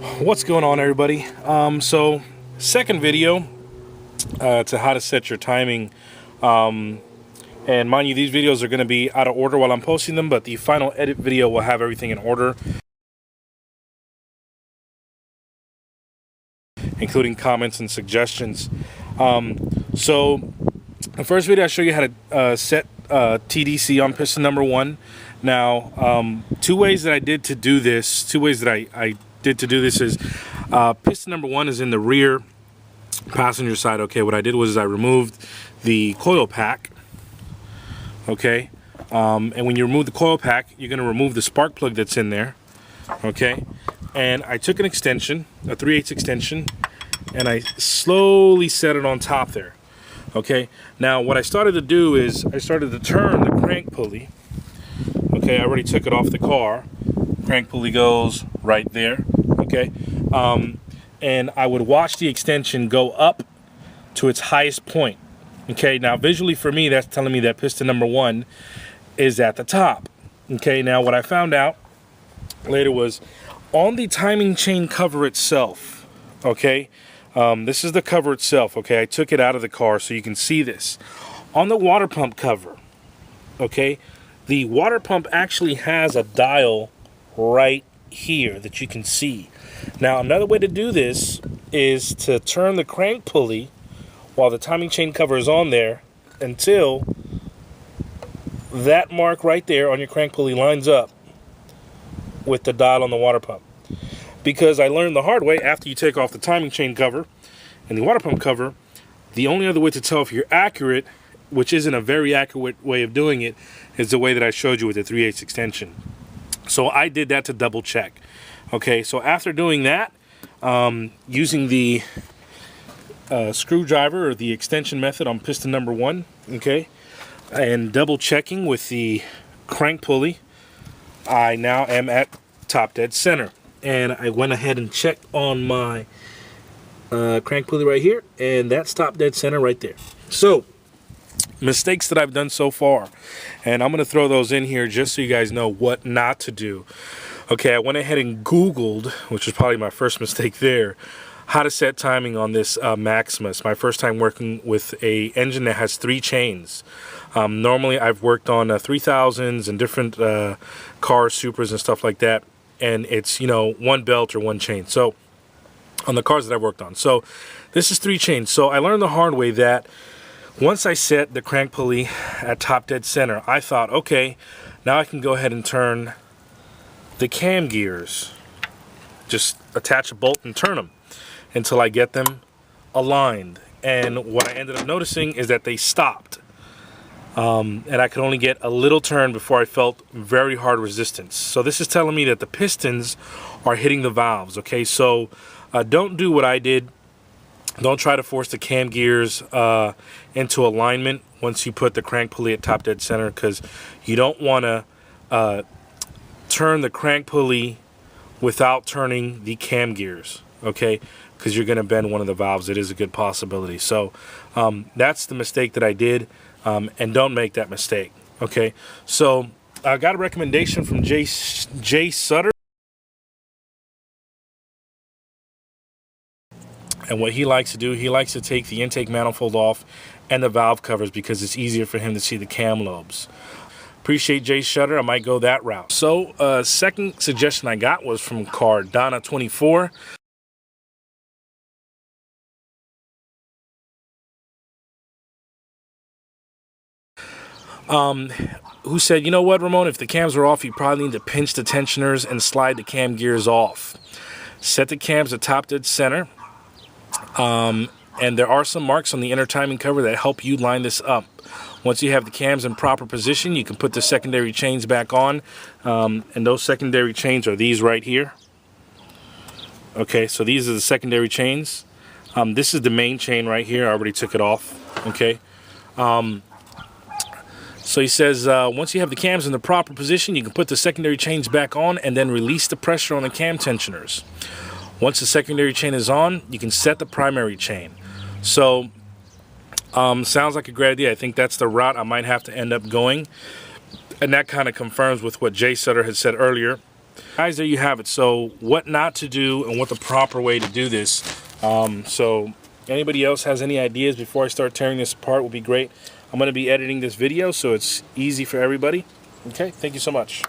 What's going on, everybody? So second video to how to set your timing, and mind you, these videos are going to be out of order while I'm posting them, but the final edit video will have everything in order, including comments and suggestions. So the first video I show you how to set TDC on piston number 1. Now, two ways that I did to do this, is piston number 1 is in the rear passenger side. Okay, what I did was I removed the coil pack. Okay, and when you remove the coil pack, you're going to remove the spark plug that's in there. Okay, and I took an extension, a 3/8 extension, and I slowly set it on top there. Okay, now what I started to do is I started to turn the crank pulley. Okay, I already took it off the car. Crank pulley goes right there. Okay, and I would watch the extension go up to its highest point. Okay, now visually for me, that's telling me that piston number 1 is at the top. Okay, now what I found out later was on the timing chain cover itself. Okay, this is the cover itself. Okay, I took it out of the car so you can see this. On the water pump cover, okay, the water pump actually has a dial right here that you can see. Now, another way to do this is to turn the crank pulley while the timing chain cover is on there until that mark right there on your crank pulley lines up with the dial on the water pump. Because I learned the hard way, after you take off the timing chain cover and the water pump cover, the only other way to tell if you're accurate, which isn't a very accurate way of doing it, is the way that I showed you with the 3/8 extension. So I did that to double check. Okay, so after doing that, using the screwdriver or the extension method on piston number 1, okay, and double checking with the crank pulley, I now am at top dead center. And I went ahead and checked on my crank pulley right here, and that's top dead center right there. So, mistakes that I've done so far, and I'm going to throw those in here just so you guys know what not to do. Okay, I went ahead and Googled, which was probably my first mistake there, how to set timing on this Maximus. My first time working with a engine that has 3 chains. Normally I've worked on 3000s and different cars, Supras and stuff like that, and it's, you know, 1 belt or 1 chain. So on the cars that I've worked on. So this is 3 chains. So I learned the hard way that once I set the crank pulley at top dead center, I thought, okay, now I can go ahead and turn the cam gears. Just attach a bolt and turn them until I get them aligned. And what I ended up noticing is that they stopped. And I could only get a little turn before I felt very hard resistance. So this is telling me that the pistons are hitting the valves. Okay, so don't do what I did. Don't try to force the cam gears into alignment once you put the crank pulley at top dead center, because you don't want to turn the crank pulley without turning the cam gears, okay, because you're going to bend one of the valves. It is a good possibility. So that's the mistake that I did, and don't make that mistake. Okay, so I got a recommendation from Jay Sutter. And what he likes to do, he likes to take the intake manifold off and the valve covers because it's easier for him to see the cam lobes. Appreciate Jay Sutter. I might go that route. So second suggestion I got was from Cardana24. Who said, you know what, Ramon, if the cams are off, you probably need to pinch the tensioners and slide the cam gears off. Set the cams at top dead center. And there are some marks on the inner timing cover that help you line this up. Once you have the cams in proper position, you can put the secondary chains back on. And those secondary chains are these right here. Okay, so these are the secondary chains. This is the main chain right here. I already took it off. Okay. So he says, once you have the cams in the proper position, you can put the secondary chains back on and then release the pressure on the cam tensioners. Once the secondary chain is on, you can set the primary chain. So, sounds like a great idea. I think that's the route I might have to end up going. And that kind of confirms with what Jay Sutter had said earlier. Guys, there you have it. So what not to do and what the proper way to do this. So anybody else has any ideas before I start tearing this apart would be great. I'm going to be editing this video so it's easy for everybody. Okay, thank you so much.